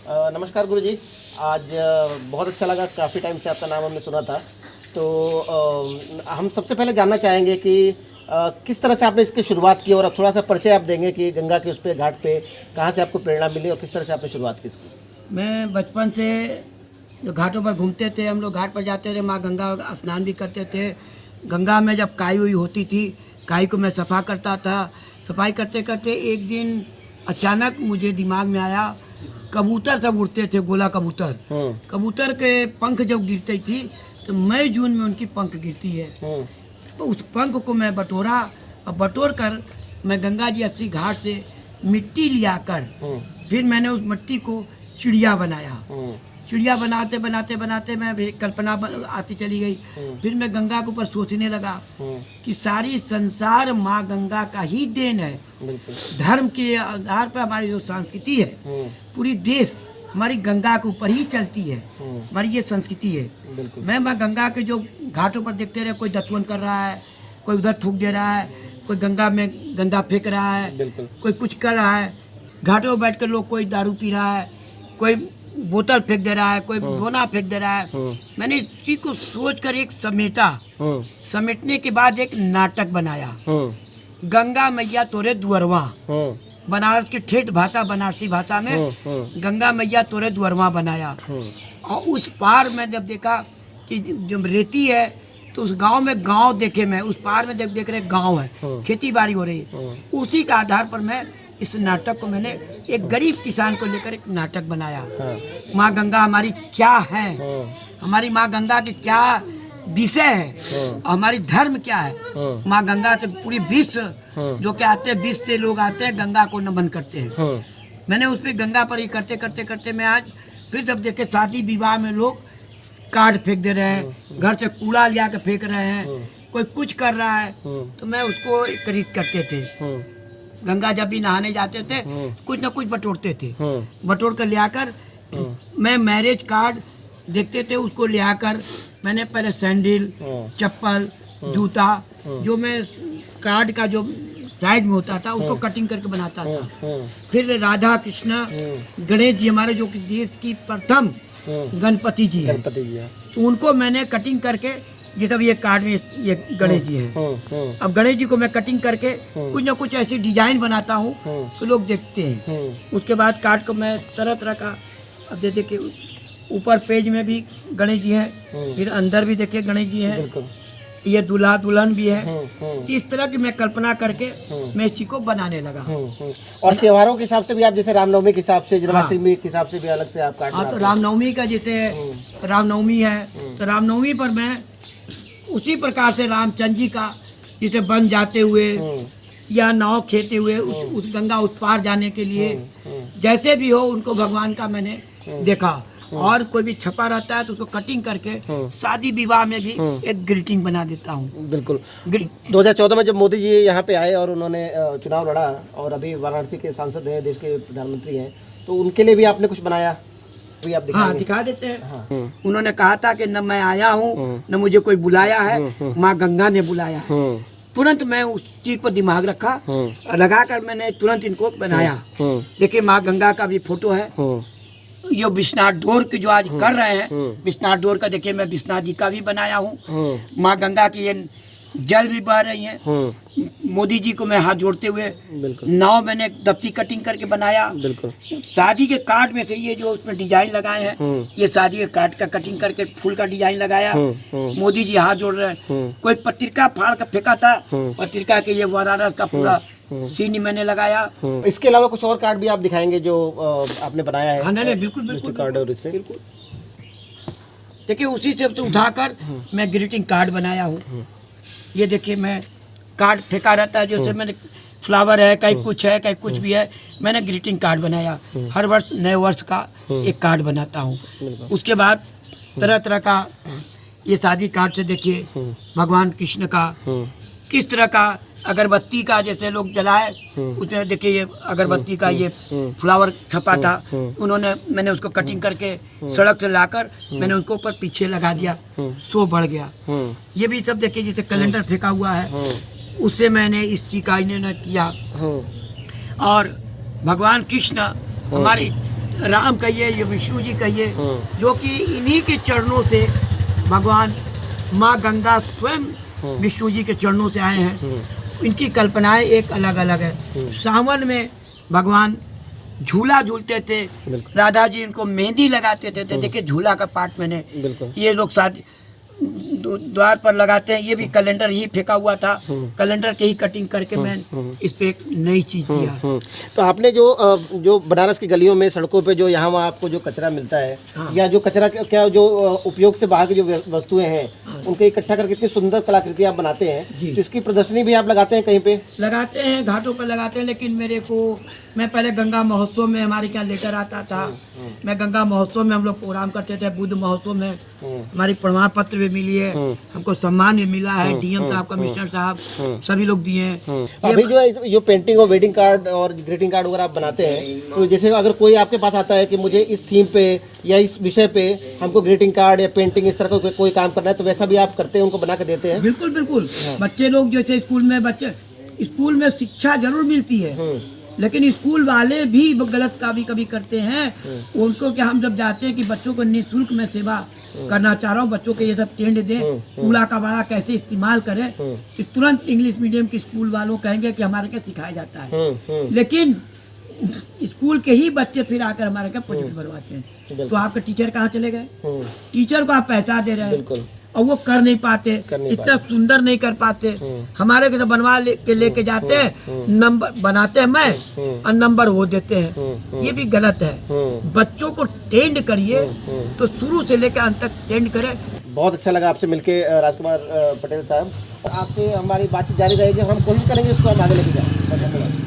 नमस्कार गुरुजी। आज बहुत अच्छा लगा, काफ़ी टाइम से आपका नाम हमने सुना था। तो हम सबसे पहले जानना चाहेंगे कि किस तरह से आपने इसकी शुरुआत की, और अब थोड़ा सा परिचय आप देंगे कि गंगा के उस पे घाट पे कहाँ से आपको प्रेरणा मिली और किस तरह से आपने शुरुआत की इसकी। मैं बचपन से जो घाटों पर घूमते थे, हम लोग घाट पर जाते थे, माँ गंगा स्नान भी करते थे। गंगा में जब काई हुई होती थी, काई को मैं सफ़ा करता था। सफाई करते करते एक दिन अचानक मुझे दिमाग में आया, कबूतर सब उड़ते थे, गोला कबूतर। कबूतर के पंख जब गिरती थी तो मई जून में उनकी पंख गिरती है। तो उस पंख को मैं बटोरा और बटोर कर मैं गंगा जी 80 घाट से मिट्टी लिया कर फिर मैंने उस मिट्टी को चिड़िया बनाया। चिड़िया बनाते बनाते बनाते मैं कल्पना आती चली गई। फिर मैं गंगा के ऊपर सोचने लगा कि सारी संसार माँ गंगा का ही देन है। धर्म के आधार पर हमारी जो संस्कृति है, पूरी देश हमारी गंगा के ऊपर ही चलती है। हमारी ये संस्कृति है। मैं माँ गंगा के जो घाटों पर देखते रहे, कोई दतवन कर रहा है, कोई उधर थूक दे रहा है, कोई गंगा में गंदा फेंक रहा है, कोई कुछ कर रहा है। घाटों पर बैठ कर लोग कोई दारू पी रहा है, कोई बोतल फेंक दे रहा है, कोई दोना फेंक दे रहा है। मैंने इस चीज को सोच कर एक समेटा। समेटने के बाद एक नाटक बनाया, गंगा मैया तोरे दुअरवा। बनारस की ठेठ भाषा, बनारसी भाषा में गंगा मैया तोरे दुअरवा बनाया। और उस पार में जब देखा कि जो रेती है, तो उस गांव में गांव देखे मैं, उस पार में जब देख रहे गांव है, खेती बाड़ी हो रही है, उसी का आधार पर मैं इस नाटक को, मैंने एक गरीब किसान को लेकर एक नाटक बनाया। माँ गंगा हमारी क्या है, हमारी माँ गंगा की क्या विषय है, और हमारी धर्म क्या है। माँ गंगा से पूरी विश्व जो क्या आते हैं, विश्व से लोग आते हैं, गंगा को नमन करते हैं। मैंने उस पर गंगा पर ही करते करते करते मैं आज फिर जब देखे शादी विवाह में लोग कार्ड फेंक दे रहे हैं, घर से कूड़ा लिया के फेंक रहे हैं, कोई कुछ कर रहा है, तो मैं उसको खरीद करते थे। गंगा जब भी नहाने जाते थे, कुछ न कुछ बटोरते थे। बटोर कर ले आकर मैं मैरिज कार्ड देखते थे, उसको ले आकर मैंने पहले सैंडल, चप्पल, जूता, जो मैं कार्ड का जो साइड में होता था उसको कटिंग करके बनाता था। फिर राधा कृष्ण गणेश जी, हमारे जो कि देश की प्रथम गणपति जी है, तो उनको मैंने कटिंग करके, जैसे ये कार्ड में ये गणेश जी हैं, अब गणेश जी को मैं कटिंग करके कुछ ना कुछ ऐसी डिजाइन बनाता हूँ तो लोग देखते हैं। उसके बाद कार्ड को मैं तरह तरह का, अब जैसे कि ऊपर पेज में भी गणेश जी हैं, फिर अंदर भी देखिए गणेश जी हैं, ये दूल्हा दुल्हन भी है। इस तरह की मैं कल्पना करके मैं इसी को बनाने लगा। और त्योहारों के हिसाब से भी आप, जैसे रामनवमी के हिसाब से, जन्माष्टमी के हिसाब से भी अलग से आप कार्ड। हाँ, तो रामनवमी का जैसे रामनवमी है, तो रामनवमी पर मैं उसी प्रकार से रामचंद्र जी का, जिसे वन जाते हुए या नाव खेते हुए उस गंगा उस पार जाने के लिए जैसे भी हो, उनको भगवान का मैंने देखा। और कोई भी छपा रहता है तो उसको कटिंग करके शादी विवाह में भी एक ग्रीटिंग बना देता हूँ। बिल्कुल। 2014 में जब मोदी जी यहाँ पे आए और उन्होंने चुनाव लड़ा, और अभी वाराणसी के सांसद हैं, देश के प्रधानमंत्री हैं, तो उनके लिए भी आपने कुछ बनाया? आप हाँ, दिखा देते हैं। उन्होंने कहा था कि न मैं आया हूँ, न मुझे कोई बुलाया है, माँ गंगा ने बुलाया है। तुरंत मैं उस चीज पर दिमाग रखा, लगाकर मैंने तुरंत इनको बनाया। देखिए माँ गंगा का भी फोटो है। ये विश्वनाथ डोर की जो आज कर रहे हैं, विश्वनाथ डोर का देखिए मैं विश्वनाथ जी का भी बनाया हूँ। माँ गंगा की ये जल भी बह रही है। मोदी जी को मैं हाथ जोड़ते हुए नाव मैंने दफ्ती कटिंग करके बनाया। शादी के कार्ड में से ये जो उसमें डिजाइन लगाए हैं, ये शादी के कार्ड का कटिंग करके फूल का डिजाइन लगाया। मोदी जी हाथ जोड़ रहे हैं। कोई पत्रिका फाड़ कर फेंका था, पत्रिका के ये वाराणसी का पूरा सीन मैंने लगाया। इसके अलावा कुछ और कार्ड भी आप दिखाएंगे जो आपने बनाया है? हाँ, नहीं, बिल्कुल बिल्कुल कार्ड। और इससे बिल्कुल देखिए उसी से उठाकर मैं ग्रीटिंग कार्ड बनाया हूँ। ये देखिए मैं कार्ड फेंका रहता है, जैसे मैंने फ्लावर है, कहीं कुछ है, कहीं कुछ भी है, मैंने ग्रीटिंग कार्ड बनाया। हर वर्ष नए वर्ष का एक कार्ड बनाता हूँ। उसके बाद तरह तरह का ये शादी कार्ड से देखिए भगवान कृष्ण का, किस तरह का अगरबत्ती का जैसे लोग जलाए, उसमें देखिए ये अगरबत्ती का ये फ्लावर छपा था। मैंने उसको कटिंग करके सड़क से लाकर मैंने उसको ऊपर पीछे लगा दिया, शो बढ़ गया। ये भी सब देखिए जैसे कैलेंडर फेंका हुआ है, उससे मैंने इस चीज का इन्होंने किया। और भगवान कृष्ण हमारी राम कहिए या विष्णु जी कहिए, जो कि इन्हीं के चरणों से भगवान माँ गंगा स्वयं विष्णु जी के चरणों से आए हैं। इनकी कल्पनाएं एक अलग अलग है। सावन में भगवान झूला झूलते थे, राधा जी इनको मेहंदी लगाते थे। तो देखिए झूला का पार्ट मैंने ये लोग शादी द्वार पर लगाते हैं। ये भी कैलेंडर ही फेंका हुआ था, कैलेंडर के ही कटिंग करके मैं इस पे एक नई चीज दिया। तो आपने जो बनारस की गलियों में सड़कों पे जो यहाँ वहाँ आपको जो कचरा मिलता है, या जो कचरा क्या जो उपयोग से बाहर की जो वस्तुएं हैं, उनके इकट्ठा करके इतनी सुंदर कलाकृति आप बनाते हैं, तो इसकी प्रदर्शनी भी आप लगाते हैं कहीं पे? लगाते हैं, घाटों पर लगाते हैं। लेकिन मेरे को, मैं पहले गंगा महोत्सव में हमारे यहाँ लेकर आता था। मैं गंगा महोत्सव में हम लोग प्रोग्राम करते थे। बुद्ध महोत्सव में हमारी प्रमाण पत्र भी मिली है, हमको सम्मान भी मिला है। डीएम साहब, कमिश्नर साहब, सभी लोग दिए हैं। अभी जो पेंटिंग और वेडिंग कार्ड और ग्रीटिंग कार्ड वगैरह आप बनाते हैं, तो जैसे अगर कोई आपके पास आता है कि मुझे इस थीम पे या इस विषय पे हमको ग्रीटिंग कार्ड या पेंटिंग इस तरह का कोई काम करना है, तो वैसा भी आप करते हैं, उनको बना के देते हैं? बिल्कुल बिल्कुल। बच्चे लोग जैसे स्कूल में शिक्षा जरूर मिलती है, लेकिन स्कूल वाले भी गलत काम कभी करते हैं। उनको क्या, हम जब जाते हैं कि बच्चों को निःशुल्क में सेवा करना चाह रहा हूँ, बच्चों को ये सब टेंट दें, कूड़ा कबाड़ा कैसे इस्तेमाल करें, तो तुरंत इंग्लिश मीडियम के स्कूल वालों कहेंगे कि हमारे क्या सिखाया जाता है। लेकिन स्कूल के ही बच्चे फिर आकर हमारे क्या प्रोजेक्ट बनवाते हैं। तो आपके टीचर कहाँ चले गए? टीचर को आप पैसा दे रहे हैं और वो कर नहीं पाते, इतना सुंदर नहीं कर पाते। हमारे को तो बनवा लेके जाते हैं, नंबर बनाते हैं मैं और नंबर वो देते हैं। ये भी गलत है। बच्चों को ट्रेंड करिए, तो शुरू से लेकर अंत तक ट्रेंड करें। बहुत अच्छा लगा आपसे मिलके राजकुमार पटेल साहब। आपसे हमारी बातचीत जारी रहेगी, हम कोशिश करेंगे इसको हम आगे लेके जाएं।